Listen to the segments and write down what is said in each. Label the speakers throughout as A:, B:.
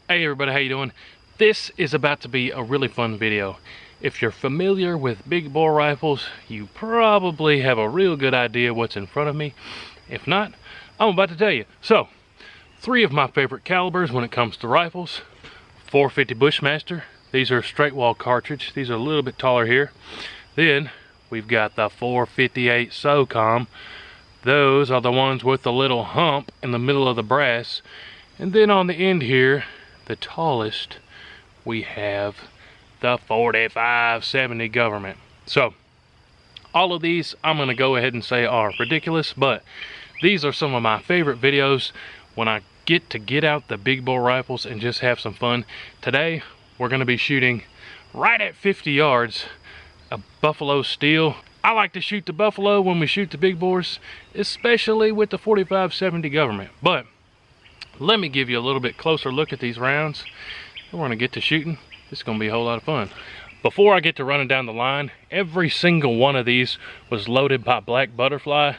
A: Hey everybody, how you doing? This is about to be a really fun video. If you're familiar with big bore rifles, you probably have a real good idea what's in front of me. If not, I'm about to tell you. So, three of my favorite calibers when it comes to rifles. 450 Bushmaster. These are a straight wall cartridge. These are a little bit taller here. Then we've got the 458 Socom. Those are the ones with the little hump in the middle of the brass. And then on the end here, the tallest, we have the 4570 government. So all of these I'm going to go ahead and say are ridiculous, but these are some of my favorite videos when I get out the big bore rifles and just have some fun. Today we're going to be shooting right at 50 yards a buffalo steel. I like to shoot the buffalo when we shoot the big bores, especially with the 4570 government. But let me give you a little bit closer look at these rounds. We're going to get to shooting. It's going to be a whole lot of fun. Before I get to running down the line, every single one of these was loaded by Black Butterfly.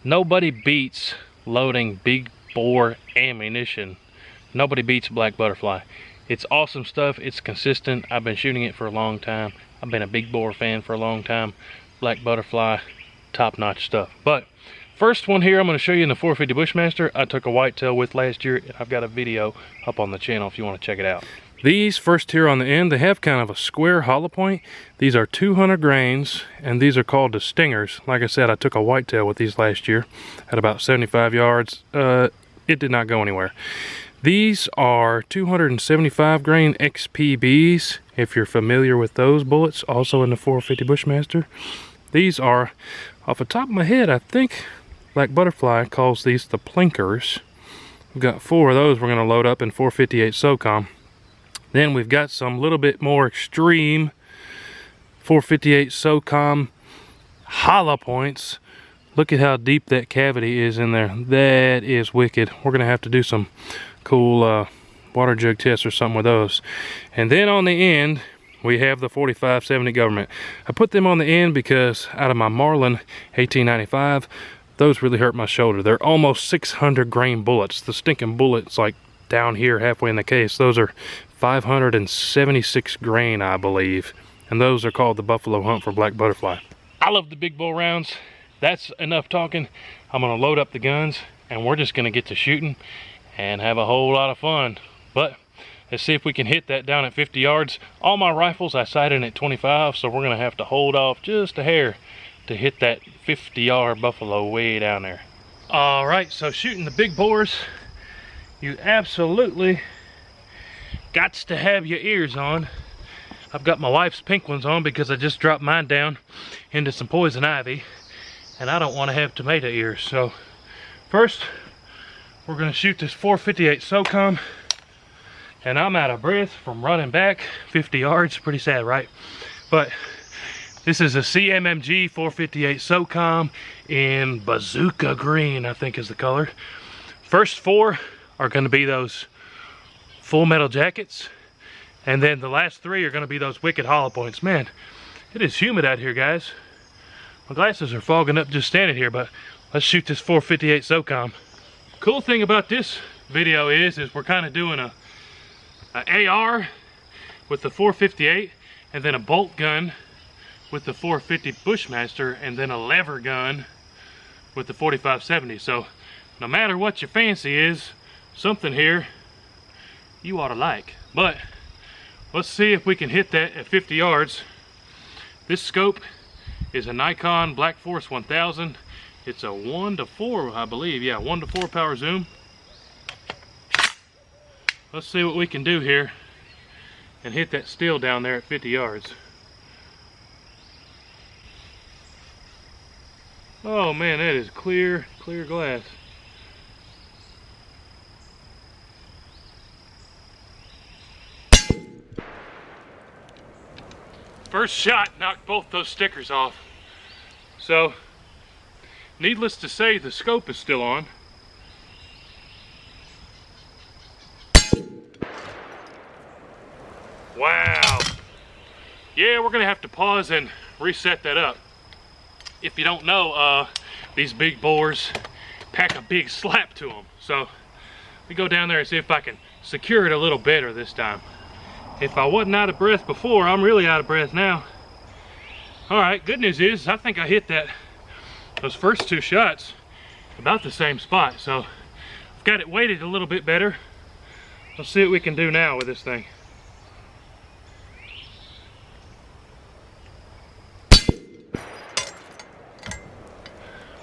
A: Nobody beats loading big bore ammunition. Nobody beats Black Butterfly. It's awesome stuff. It's consistent. I've been shooting it for a long time. I've been a big bore fan for a long time. Black Butterfly, top-notch stuff. But first one here I'm going to show you in the 450 Bushmaster. I took a whitetail with last year, and I've got a video up on the channel if you want to check it out. These first here on the end, they have kind of a square hollow point. These are 200 grains, and these are called the stingers. Like I said, I took a whitetail with these last year at about 75 yards. It did not go anywhere. These are 275 grain XPBs, if you're familiar with those bullets, also in the 450 Bushmaster. These are, off the top of my head, I think Black Butterfly calls these the plinkers. We've got 4 of those we're going to load up in 458 Socom. Then we've got some little bit more extreme 458 Socom hollow points. Look at how deep that cavity is in there. That is wicked. We're going to have to do some cool water jug tests or something with those. And then on the end, we have the 4570 government. I put them on the end because out of my Marlin 1895, those really hurt my shoulder. They're almost 600 grain bullets. The stinking bullet's like down here halfway in the case. Those are 576 grain, I believe. And those are called the Buffalo Hump for Black Butterfly. I love the big bull rounds. That's enough talking. I'm gonna load up the guns and we're just gonna get to shooting and have a whole lot of fun. But let's see if we can hit that down at 50 yards. All my rifles I sighted at 25, so we're gonna have to hold off just a hair to hit that 50-yard buffalo way down there. All right, so shooting the big bores, you absolutely got to have your ears on. I've got my wife's pink ones on because I just dropped mine down into some poison ivy, and I don't want to have tomato ears. So first, we're going to shoot this 458 Socom, and I'm out of breath from running back 50 yards. Pretty sad, right? But this is a CMMG 458 Socom in bazooka green, I think is the color. First 4 are going to be those full metal jackets, and then the last 3 are going to be those wicked hollow points. Man, it is humid out here, guys. My glasses are fogging up just standing here, but let's shoot this 458 Socom. Cool thing about this video is we're kind of doing a AR with the 458, and then a bolt gun with the 450 Bushmaster, and then a lever gun with the 4570. So no matter what your fancy is, something here you ought to like. But let's see if we can hit that at 50 yards. This scope is a Nikon Black Force 1000. It's a 1:4, I believe. Yeah, 1:4 power zoom. Let's see what we can do here and hit that steel down there at 50 yards. Oh man, that is clear glass. First shot knocked both those stickers off. So, needless to say, the scope is still on. Wow. Yeah, we're gonna have to pause and reset that up. If you don't know, these big bores pack a big slap to them. So we go down there and see if I can secure it a little better this time. If I wasn't out of breath before, I'm really out of breath now. Alright, good news is I think I hit those first 2 shots about the same spot, so I've got it weighted a little bit better. Let's see what we can do now with this thing.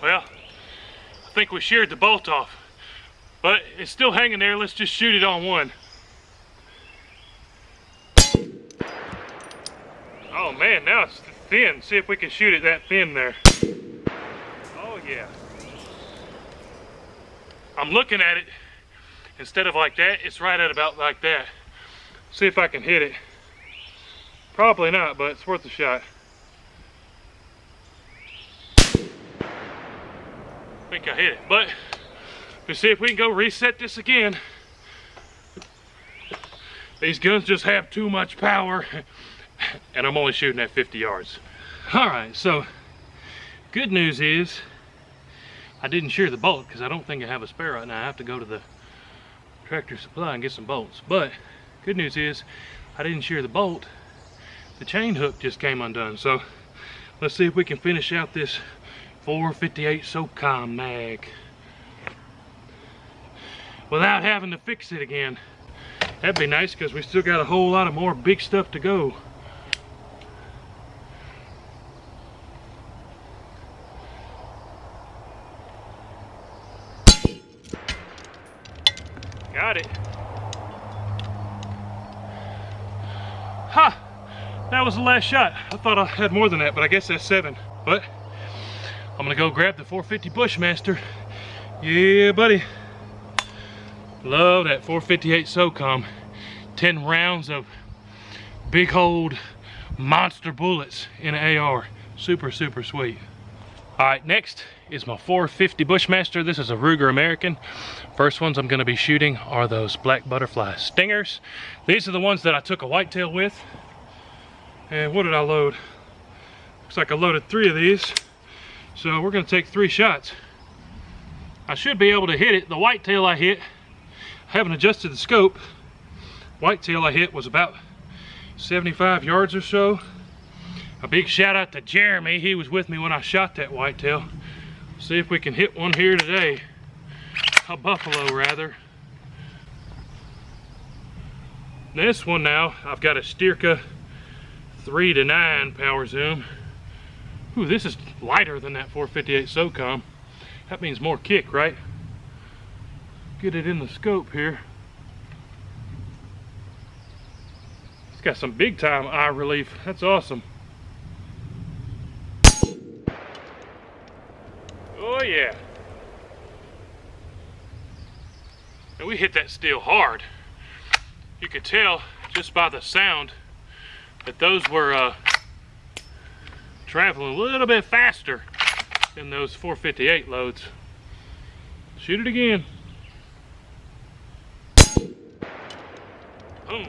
A: Well, I think we sheared the bolt off, but it's still hanging there. Let's just shoot it on one. Oh man, now it's thin. See if we can shoot it that thin there. Oh yeah. I'm looking at it, instead of like that, it's right at about like that. See if I can hit it. Probably not, but it's worth a shot. I think I hit it, but let's see if we can go reset this again. These guns just have too much power, and I'm only shooting at 50 yards. Alright, so good news is I didn't shear the bolt because I don't think I have a spare right now. I have to go to the Tractor Supply and get some bolts. But good news is I didn't shear the bolt. The chain hook just came undone. So let's see if we can finish out this 458 Socom mag without having to fix it again. That'd be nice because we still got a whole lot of more big stuff to go. Got it. Ha! That was the last shot. I thought I had more than that, but I guess that's 7. But I'm gonna go grab the 450 Bushmaster. Yeah, buddy. Love that 458 Socom. 10 rounds of big old monster bullets in an AR. Super, super sweet. Alright, next is my 450 Bushmaster. This is a Ruger American. First ones I'm going to be shooting are those black butterfly stingers. These are the ones that I took a whitetail with. And what did I load? Looks like I loaded 3 of these. So we're going to take 3 shots. I should be able to hit it. The whitetail I hit, I haven't adjusted the scope. Whitetail I hit was about 75 yards or so. A big shout out to Jeremy. He was with me when I shot that whitetail. See if we can hit one here today. A buffalo rather. This one now, I've got a Styrka 3 to 9 power zoom. Ooh, this is lighter than that 458 Socom. That means more kick, right? Get it in the scope here. It's got some big time eye relief. That's awesome. Oh yeah. And we hit that steel hard. You could tell just by the sound that those were traveling a little bit faster than those 458 loads. Shoot it again. Boom.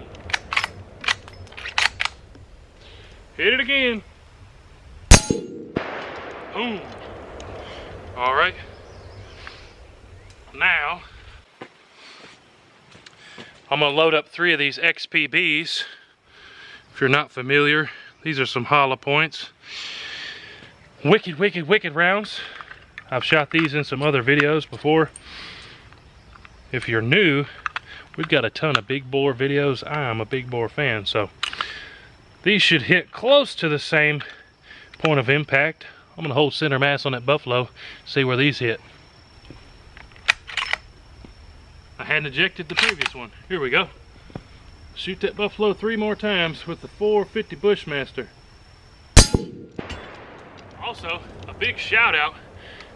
A: Hit it again. Boom. All right. Now, I'm gonna load up 3 of these XPBs. If you're not familiar, these are some hollow points. Wicked, wicked, wicked rounds. I've shot these in some other videos before. If you're new, we've got a ton of big bore videos. I'm a big bore fan, so these should hit close to the same point of impact. I'm gonna hold center mass on that buffalo, see where these hit. I hadn't ejected the previous one. Here we go. Shoot that buffalo 3 more times with the 450 Bushmaster. Also, a big shout out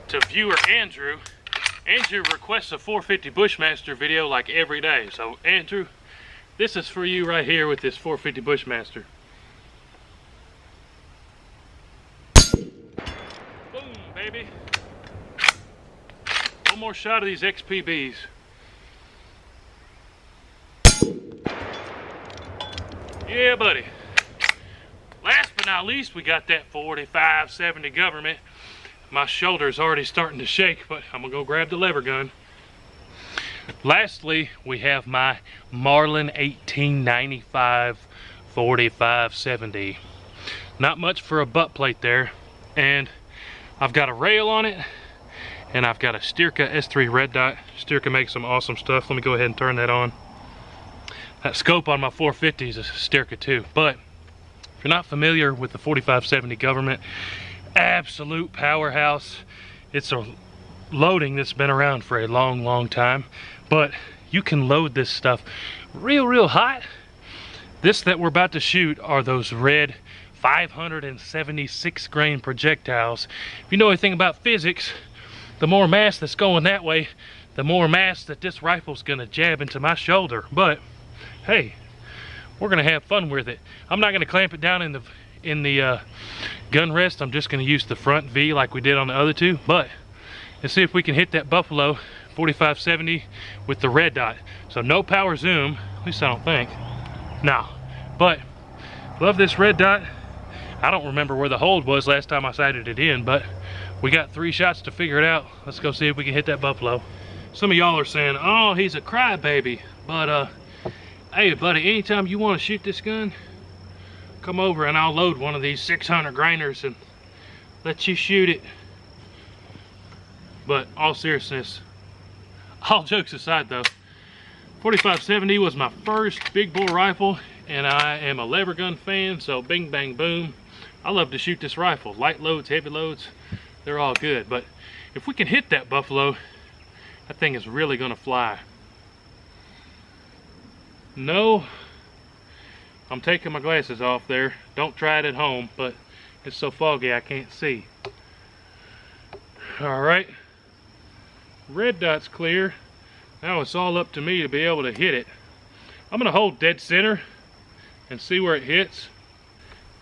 A: to viewer Andrew. Andrew requests a 450 Bushmaster video like every day. So Andrew, this is for you right here with this 450 Bushmaster. Boom, baby. One more shot of these XPBs. Yeah, buddy. Last but not least, we got that 45-70 government. My shoulder's already starting to shake, but I'm gonna go grab the lever gun. Lastly, we have my Marlin 1895 4570. Not much for a butt plate there, and I've got a rail on it, and I've got a Styrka S3 red dot. Styrka makes some awesome stuff. Let me go ahead and turn that on. That scope on my 450 is a Styrka too. But if you're not familiar with the 4570 government, absolute powerhouse. It's a loading that's been around for a long time, but you can load this stuff real hot. This that we're about to shoot are those red 576 grain projectiles. If you know anything about physics, the more mass that's going that way, the more mass that this rifle's gonna jab into my shoulder. But hey, we're gonna have fun with it. I'm not gonna clamp it down in the gun rest. I'm just gonna use the front V like we did on the other two. But let's see if we can hit that Buffalo 4570 with the red dot. So no power zoom, at least I don't think. No, but love this red dot. I don't remember where the hold was last time I sighted it in, but we got 3 shots to figure it out. Let's go see if we can hit that Buffalo. Some of y'all are saying, oh, he's a crybaby. But hey buddy, anytime you want to shoot this gun, come over and I'll load one of these 600 grainers and let you shoot it. But all seriousness, all jokes aside though, 4570 was my first big bore rifle, and I am a lever gun fan, so bing bang boom. I love to shoot this rifle. Light loads, heavy loads, they're all good. But if we can hit that Buffalo, that thing is really gonna fly. No, I'm taking my glasses off there. Don't try it at home, but it's so foggy I can't see. All right, red dot's clear. Now it's all up to me to be able to hit it. I'm gonna hold dead center and see where it hits.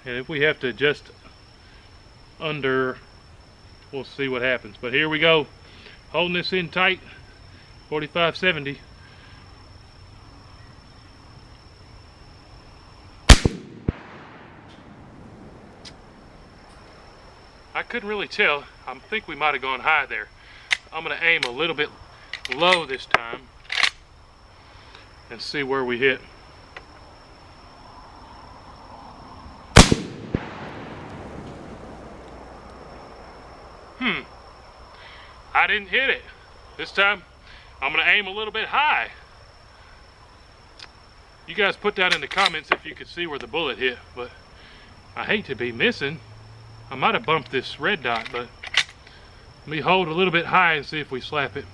A: And if we have to adjust under, we'll see what happens. But here we go, holding this in tight, 4570. I couldn't really tell. I think we might have gone high there. I'm gonna aim a little bit low this time and see where we hit. I didn't hit it. This time I'm gonna aim a little bit high. You guys put that in the comments if you could see where the bullet hit, but I hate to be missing. I might have bumped this red dot, but let me hold a little bit high and see if we slap it.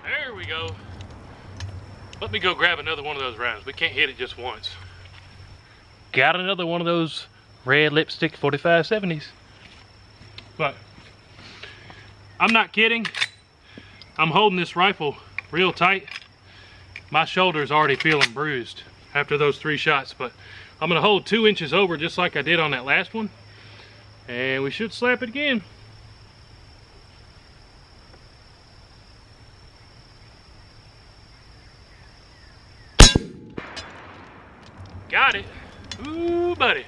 A: There we go. Let me go grab another one of those rounds. We can't hit it just once. Got another one of those red lipstick 4570s. But I'm not kidding. I'm holding this rifle real tight. My shoulder's already feeling bruised after those 3 shots, but I'm gonna hold 2 inches over just like I did on that last one, and we should slap it again. Got it. Ooh, buddy.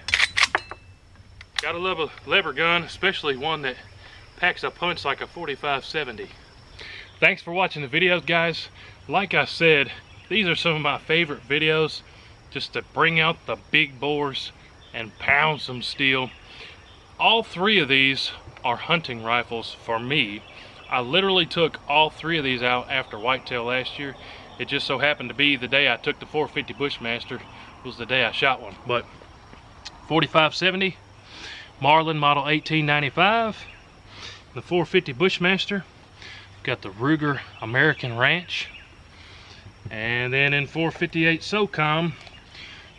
A: Gotta love a lever gun, especially one that packs a punch like a 4570. Thanks for watching the videos, guys. Like I said, these are some of my favorite videos, just to bring out the big bores and pound some steel. All 3 of these are hunting rifles for me. I literally took all 3 of these out after whitetail last year. It just so happened to be the day I took the 450 Bushmaster was the day I shot one. But 4570, Marlin model 1895, the 450 Bushmaster, got the Ruger American Ranch, and then in 458 Socom,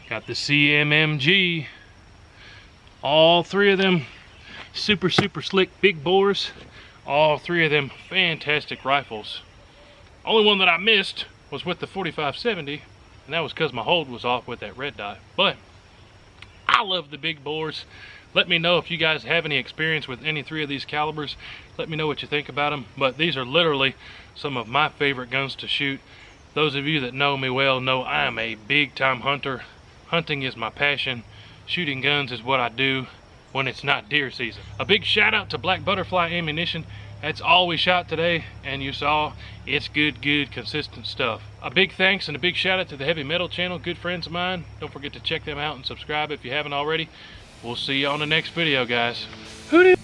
A: got the CMMG. All 3 of them super slick big bores. All 3 of them fantastic rifles. Only one that I missed was with the 4570, and that was because my hold was off with that red dot. But I love the big bores. Let me know if you guys have any experience with any 3 of these calibers. Let me know what you think about them. But these are literally some of my favorite guns to shoot. Those of you that know me well know I am a big time hunter. Hunting is my passion. shooting guns is what I do when it's not deer season. A big shout out to Black Butterfly Ammunition. That's all we shot today, and you saw it's good, consistent stuff. A big thanks and a big shout out to the Heavy Metal channel, good friends of mine. Don't forget to check them out and subscribe if you haven't already. We'll see you on the next video, guys. Hootie!